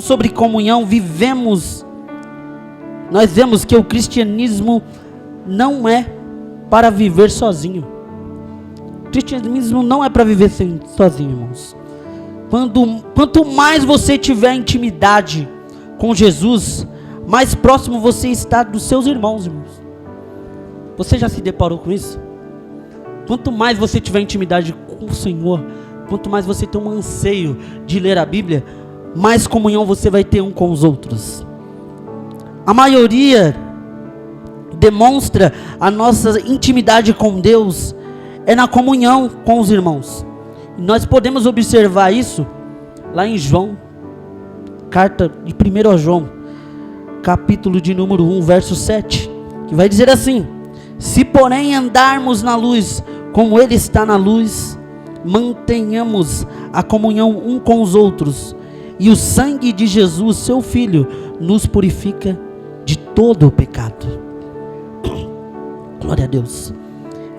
sobre comunhão, nós vemos que o cristianismo não é para viver sozinho. O cristianismo não é para viver sozinho, irmãos. Quanto mais você tiver intimidade com Jesus, mais próximo você está dos seus irmãos, irmãos. Você já se deparou com isso? Quanto mais você tiver intimidade com o Senhor, quanto mais você tem um anseio de ler a Bíblia, mais comunhão você vai ter um com os outros. A maioria demonstra a nossa intimidade com Deus é na comunhão com os irmãos. E nós podemos observar isso lá em João, carta de 1 João, capítulo de número 1, verso 7, que vai dizer assim: se porém andarmos na luz, como Ele está na luz, mantenhamos a comunhão um com os outros, e o sangue de Jesus, seu Filho, nos purifica de todo o pecado. Glória a Deus.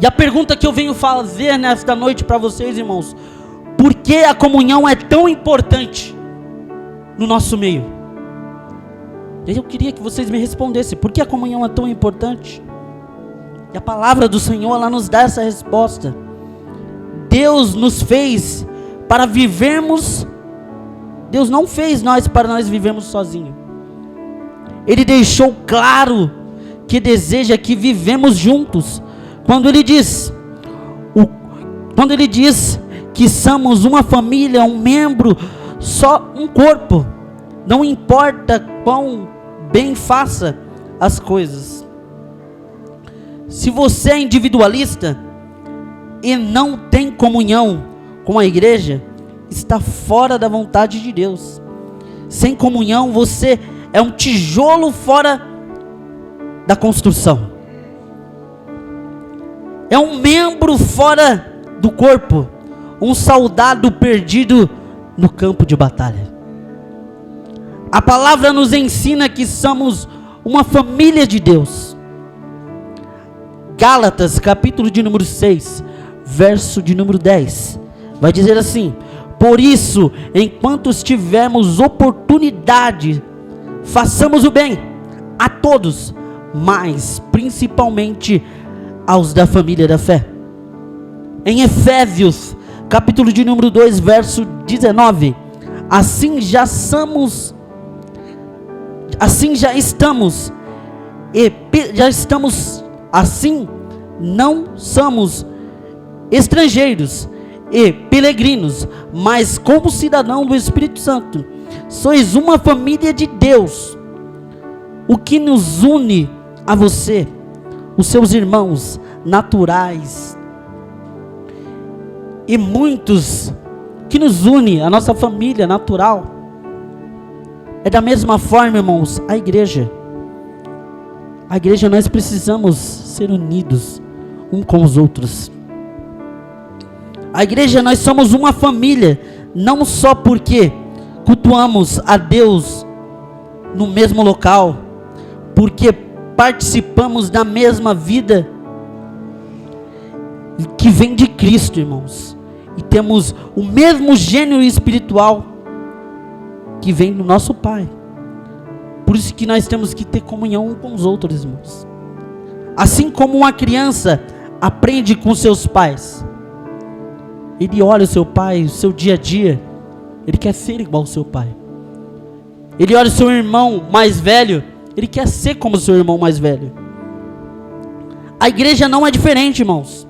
E a pergunta que eu venho fazer nesta noite para vocês, irmãos: por que a comunhão é tão importante no nosso meio? Eu queria que vocês me respondessem, por que a comunhão é tão importante? E a palavra do Senhor, ela nos dá essa resposta. Deus nos fez para vivermos, Deus não fez nós para nós vivermos sozinhos. Ele deixou claro que deseja que vivemos juntos. Quando Ele diz que somos uma família, um membro, só um corpo, não importa quão bem faça as coisas. Se você é individualista e não tem comunhão com a igreja, está fora da vontade de Deus. Sem comunhão, você é um tijolo fora da construção. É um membro fora do corpo, um soldado perdido no campo de batalha. A palavra nos ensina que somos uma família de Deus. Gálatas, capítulo de número 6, verso de número 10, vai dizer assim: por isso, enquanto tivermos oportunidade, façamos o bem a todos, mas principalmente aos da família da fé. Em Efésios, capítulo de número 2, verso 19, assim já estamos, assim não somos estrangeiros e peregrinos, mas como cidadão do Espírito Santo, sois uma família de Deus. O que nos une a você, os seus irmãos naturais, e muitos que nos une, a nossa família natural, é da mesma forma, irmãos, a igreja. A igreja, nós precisamos ser unidos um com os outros. A igreja, nós somos uma família, não só porque cultuamos a Deus no mesmo local, porque participamos da mesma vida que vem de Cristo, irmãos, e temos o mesmo gênero espiritual que vem do nosso Pai. Por isso que nós temos que ter comunhão um com os outros, irmãos. Assim como uma criança aprende com seus pais, ele olha o seu pai, o seu dia a dia, ele quer ser igual ao seu pai. Ele olha o seu irmão mais velho, ele quer ser como o seu irmão mais velho. A igreja não é diferente, irmãos.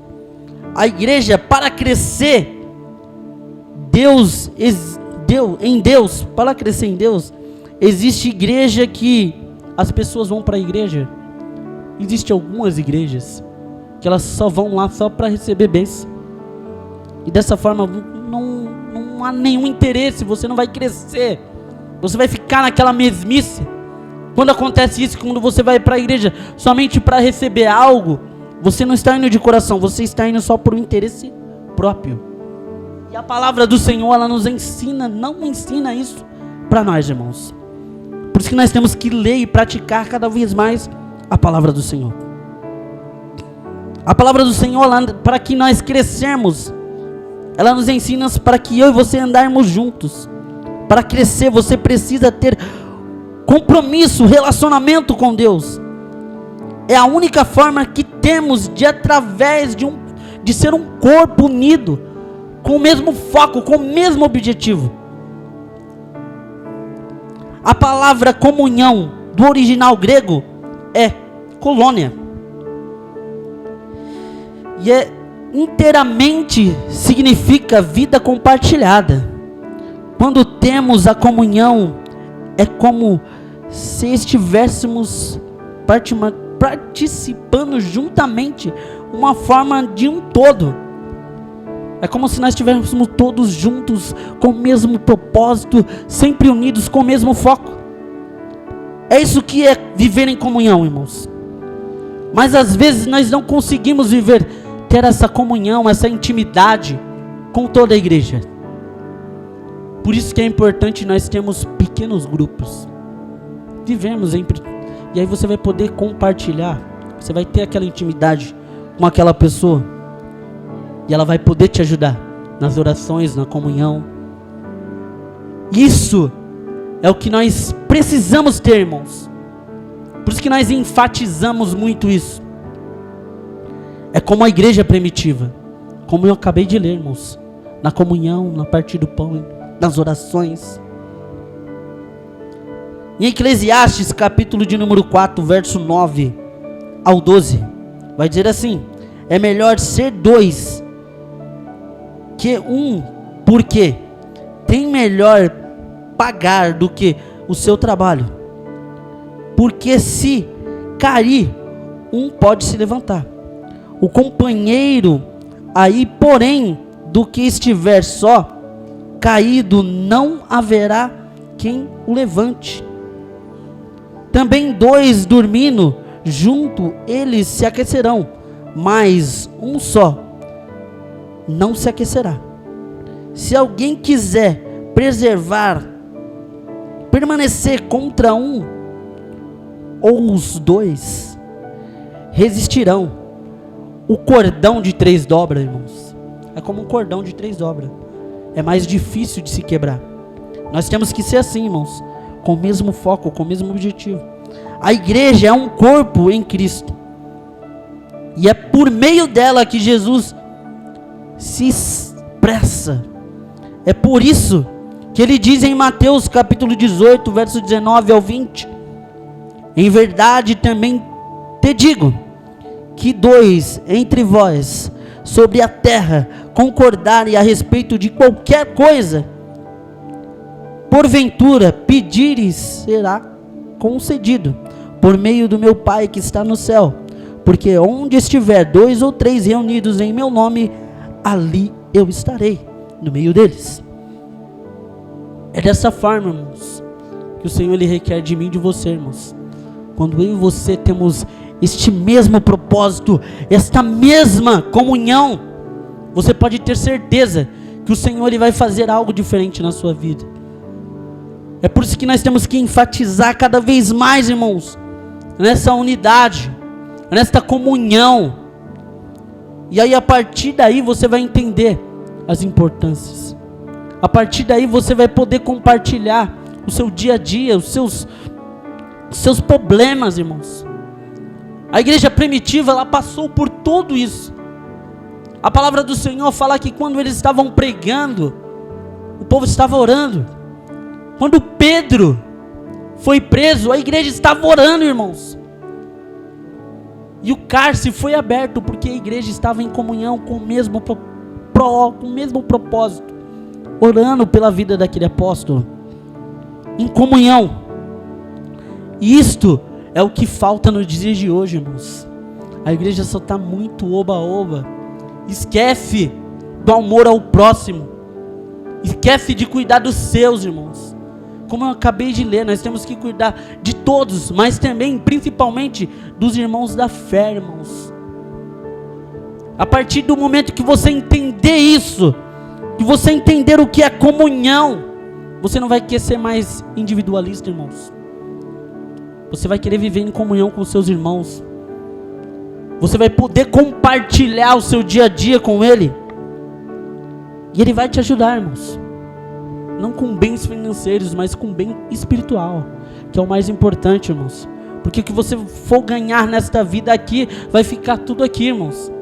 A igreja, para crescer para crescer em Deus, existe igreja que as pessoas vão para a igreja. Existem algumas igrejas que elas só vão lá só para receber bênção. E dessa forma não há nenhum interesse, você não vai crescer. Você vai ficar naquela mesmice. Quando acontece isso, quando você vai para a igreja somente para receber algo, você não está indo de coração, você está indo só por um interesse próprio. E a palavra do Senhor, ela nos ensina, não ensina isso para nós, irmãos. Por isso que nós temos que ler e praticar cada vez mais a palavra do Senhor. A palavra do Senhor, para que nós crescermos, ela nos ensina para que eu e você andarmos juntos. Para crescer, você precisa ter compromisso, relacionamento com Deus. É a única forma que temos de, através de ser um corpo unido, com o mesmo foco, com o mesmo objetivo. A palavra comunhão, do original grego, é colônia. E inteiramente significa vida compartilhada. Quando temos a comunhão, é como se estivéssemos participando juntamente, uma forma de um todo. É como se nós estivéssemos todos juntos, com o mesmo propósito, sempre unidos com o mesmo foco. É isso que é viver em comunhão, irmãos. Mas às vezes nós não conseguimos ter essa comunhão, essa intimidade com toda a igreja. Por isso que é importante nós termos pequenos grupos. Vivemos e aí você vai poder compartilhar. Você vai ter aquela intimidade com aquela pessoa. E ela vai poder te ajudar nas orações, na comunhão. Isso é o que nós precisamos ter, irmãos. Por isso que nós enfatizamos muito isso. É como a igreja primitiva. Como eu acabei de ler, irmãos. Na comunhão, na partir do pão, nas orações. Em Eclesiastes, capítulo de número 4, verso 9 ao 12. Vai dizer assim: é melhor ser dois que um, porque tem melhor pagar do que o seu trabalho. Porque se cair, um pode se levantar. O companheiro aí, porém, do que estiver só, caído, não haverá quem o levante. Também dois dormindo junto, eles se aquecerão, mas um só não se aquecerá. Se alguém quiser permanecer contra um, ou os dois resistirão. O cordão de 3 dobras, irmãos, é como um cordão de 3 dobras. É mais difícil de se quebrar. Nós temos que ser assim, irmãos, com o mesmo foco, com o mesmo objetivo. A igreja é um corpo em Cristo. E é por meio dela que Jesus se expressa. É por isso que ele diz em Mateus capítulo 18, verso 19 ao 20: em verdade também te digo, que 2 entre vós sobre a terra concordarem a respeito de qualquer coisa, porventura pedires, será concedido por meio do meu Pai que está no céu. Porque onde estiver 2 ou 3 reunidos em meu nome, ali eu estarei no meio deles. É dessa forma, irmãos, que o Senhor ele requer de mim e de você, irmãos. Quando eu e você temos este mesmo propósito, esta mesma comunhão, você pode ter certeza que o Senhor ele vai fazer algo diferente na sua vida. É por isso que nós temos que enfatizar cada vez mais, irmãos, nessa unidade, nesta comunhão. E aí a partir daí você vai entender as importâncias. A partir daí você vai poder compartilhar o seu dia a dia, os seus problemas, irmãos. A igreja primitiva, ela passou por tudo isso. A palavra do Senhor fala que quando eles estavam pregando, o povo estava orando. Quando Pedro foi preso, a igreja estava orando, irmãos. E o cárcere foi aberto porque a igreja estava em comunhão com o mesmo propósito, orando pela vida daquele apóstolo, em comunhão. E isto é o que falta nos dias de hoje, irmãos. A igreja só está muito oba-oba. Esquece do amor ao próximo. Esquece de cuidar dos seus, irmãos. Como eu acabei de ler, nós temos que cuidar de todos, mas também, principalmente, dos irmãos da fé, irmãos. A partir do momento que você entender isso, que você entender o que é comunhão, você não vai querer ser mais individualista, irmãos. Você vai querer viver em comunhão com os seus irmãos. Você vai poder compartilhar o seu dia a dia com ele. E ele vai te ajudar, irmãos. não com bens financeiros, mas com bem espiritual, que é o mais importante, irmãos. Porque o que você for ganhar nesta vida aqui, vai ficar tudo aqui, irmãos.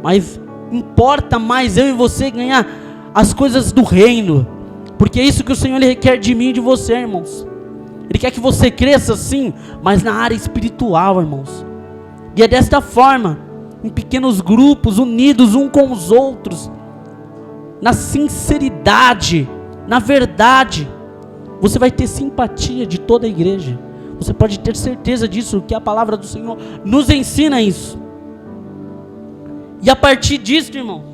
Mas importa mais eu e você ganhar as coisas do reino, porque é isso que o Senhor Ele requer de mim e de você, irmãos. Ele quer que você cresça sim, mas na área espiritual, irmãos. E é desta forma, em pequenos grupos, unidos um com os outros, na sinceridade, na verdade, você vai ter simpatia de toda a igreja. Você pode ter certeza disso, que a palavra do Senhor nos ensina isso. E a partir disso, irmão,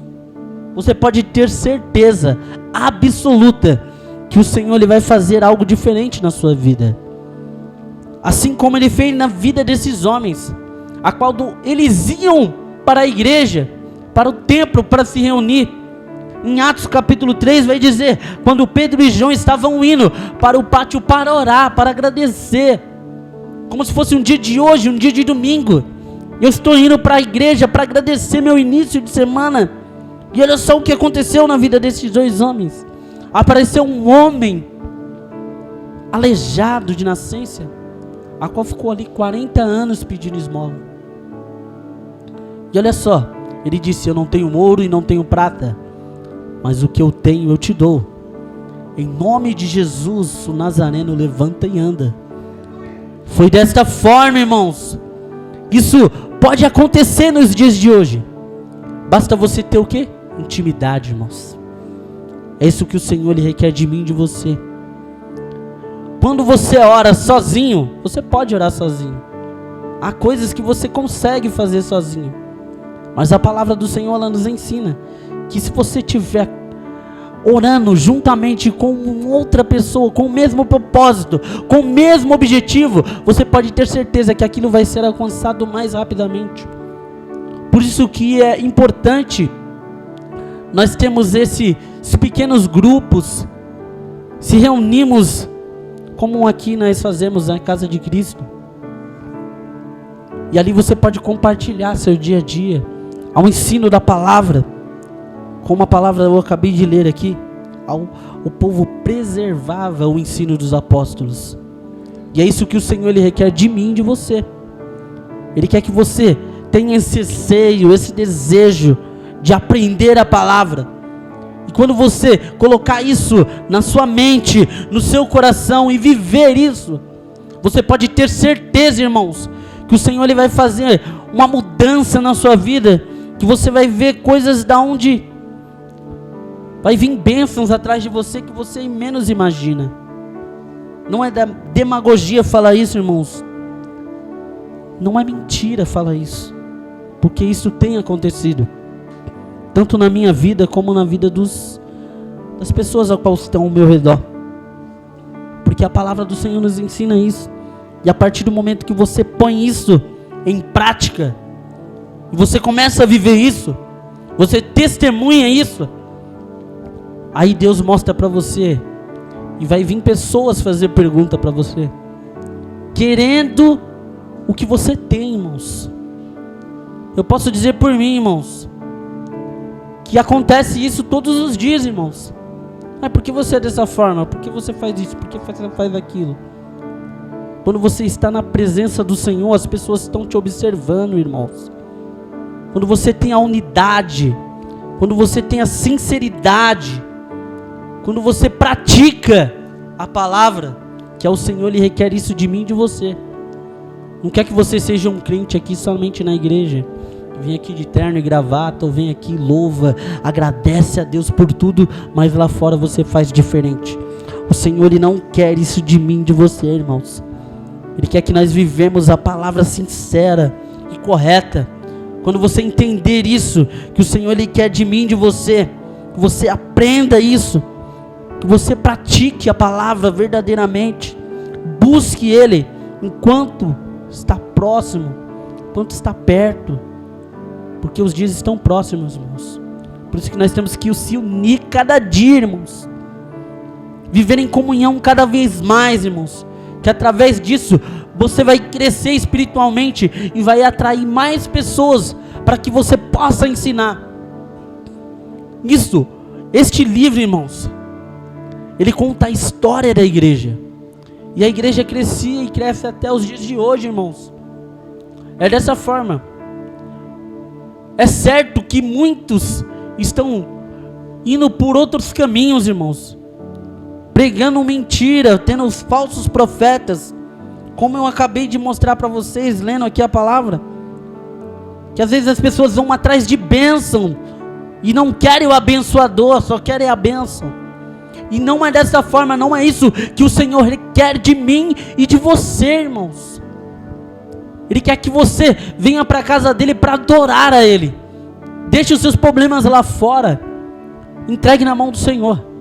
você pode ter certeza absoluta que o Senhor Ele vai fazer algo diferente na sua vida. Assim como Ele fez na vida desses homens, a qual eles iam para a igreja, para o templo, para se reunir. Em Atos capítulo 3 vai dizer, quando Pedro e João estavam indo para o pátio para orar, para agradecer, como se fosse um dia de hoje, um dia de domingo. Eu estou indo para a igreja para agradecer meu início de semana. E olha só o que aconteceu na vida desses dois homens. Apareceu um homem aleijado de nascença, a qual ficou ali 40 anos pedindo esmola. E olha só, ele disse, eu não tenho ouro e não tenho prata, mas o que eu tenho eu te dou. Em nome de Jesus, o Nazareno levanta e anda. Foi desta forma, irmãos. Isso pode acontecer nos dias de hoje. Basta você ter o quê? Intimidade, irmãos. É isso que o Senhor Ele requer de mim e de você. Quando você ora sozinho, você pode orar sozinho. Há coisas que você consegue fazer sozinho. Mas a palavra do Senhor, ela nos ensina que se você estiver orando juntamente com outra pessoa, com o mesmo propósito, com o mesmo objetivo, você pode ter certeza que aquilo vai ser alcançado mais rapidamente. Por isso que é importante nós temos esses pequenos grupos, se reunimos, como aqui nós fazemos na Casa de Cristo, e ali você pode compartilhar seu dia a dia, ao ensino da palavra, como a palavra eu acabei de ler aqui, o povo preservava o ensino dos apóstolos. E é isso que o Senhor Ele requer de mim e de você. Ele quer que você tenha esse anseio, esse desejo de aprender a palavra. E quando você colocar isso na sua mente, no seu coração e viver isso, você pode ter certeza, irmãos, que o Senhor Ele vai fazer uma mudança na sua vida, que você vai ver coisas da onde vai vir bênçãos atrás de você que você menos imagina. Não é da demagogia falar isso, irmãos. Não é mentira falar isso. Porque isso tem acontecido. Tanto na minha vida como na vida das pessoas a qual estão ao meu redor. Porque a palavra do Senhor nos ensina isso. E a partir do momento que você põe isso em prática, e você começa a viver isso, você testemunha isso, aí Deus mostra para você, e vai vir pessoas fazer pergunta para você, querendo o que você tem, irmãos. Eu posso dizer por mim, irmãos, que acontece isso todos os dias, irmãos. Por que você é dessa forma? Por que você faz isso? Por que você faz aquilo? Quando você está na presença do Senhor, as pessoas estão te observando, irmãos. Quando você tem a unidade, quando você tem a sinceridade, quando você pratica a palavra, que é o Senhor, Ele requer isso de mim e de você. Não quer que você seja um crente aqui somente na igreja, vem aqui de terno e gravata, ou vem aqui, louva, agradece a Deus por tudo, mas lá fora você faz diferente. O Senhor, Ele não quer isso de mim e de você, irmãos. Ele quer que nós vivemos a palavra sincera e correta. Quando você entender isso, que o Senhor, Ele quer de mim e de você, que você aprenda isso, que você pratique a palavra verdadeiramente, busque Ele enquanto está próximo, enquanto está perto, porque os dias estão próximos, irmãos. Por isso que nós temos que se unir cada dia, irmãos, viver em comunhão cada vez mais, irmãos, que através disso você vai crescer espiritualmente e vai atrair mais pessoas para que você possa ensinar. Este livro, irmãos, Ele conta a história da igreja. E a igreja crescia e cresce até os dias de hoje, irmãos. É dessa forma. É certo que muitos estão indo por outros caminhos, irmãos, pregando mentira, tendo os falsos profetas, como eu acabei de mostrar para vocês, lendo aqui a palavra, que às vezes as pessoas vão atrás de bênção, e não querem o abençoador, só querem a bênção, e não é dessa forma, não é isso que o Senhor quer de mim e de você, irmãos. Ele quer que você venha para a casa dele para adorar a Ele. Deixe os seus problemas lá fora, entregue na mão do Senhor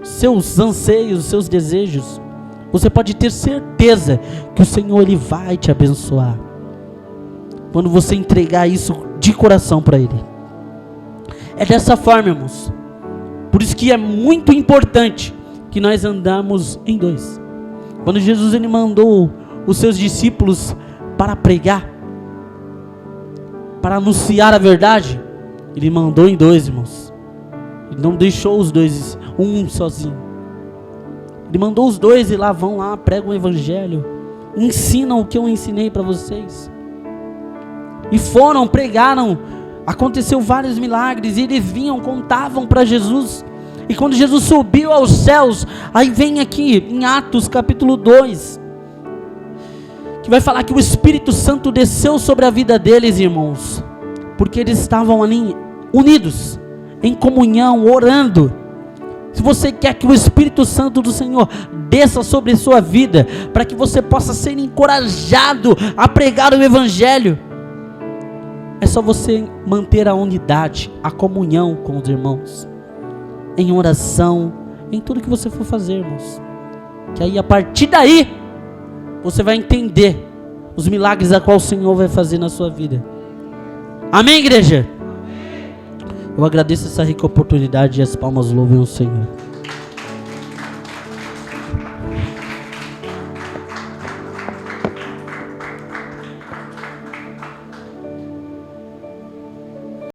seus anseios, seus desejos. Você pode ter certeza que o Senhor Ele vai te abençoar quando você entregar isso de coração para Ele. É dessa forma, irmãos. Por isso que é muito importante que nós andamos em dois. Quando Jesus Ele mandou os seus discípulos para pregar, para anunciar a verdade, Ele mandou em dois, irmãos. Ele não deixou os dois, um sozinho. Ele mandou os dois e lá vão lá, pregam o evangelho, ensinam o que eu ensinei para vocês. E foram, pregaram, aconteceu vários milagres, e eles vinham, contavam para Jesus. E quando Jesus subiu aos céus, aí vem aqui em Atos capítulo 2, que vai falar que o Espírito Santo desceu sobre a vida deles, irmãos, porque eles estavam ali unidos, em comunhão, orando. Se você quer que o Espírito Santo do Senhor desça sobre a sua vida, para que você possa ser encorajado a pregar o evangelho, é só você manter a unidade, a comunhão com os irmãos, em oração, em tudo que você for fazer, irmãos, que aí a partir daí, você vai entender os milagres a qual o Senhor vai fazer na sua vida. Amém, igreja? Eu agradeço essa rica oportunidade e as palmas louvem o Senhor.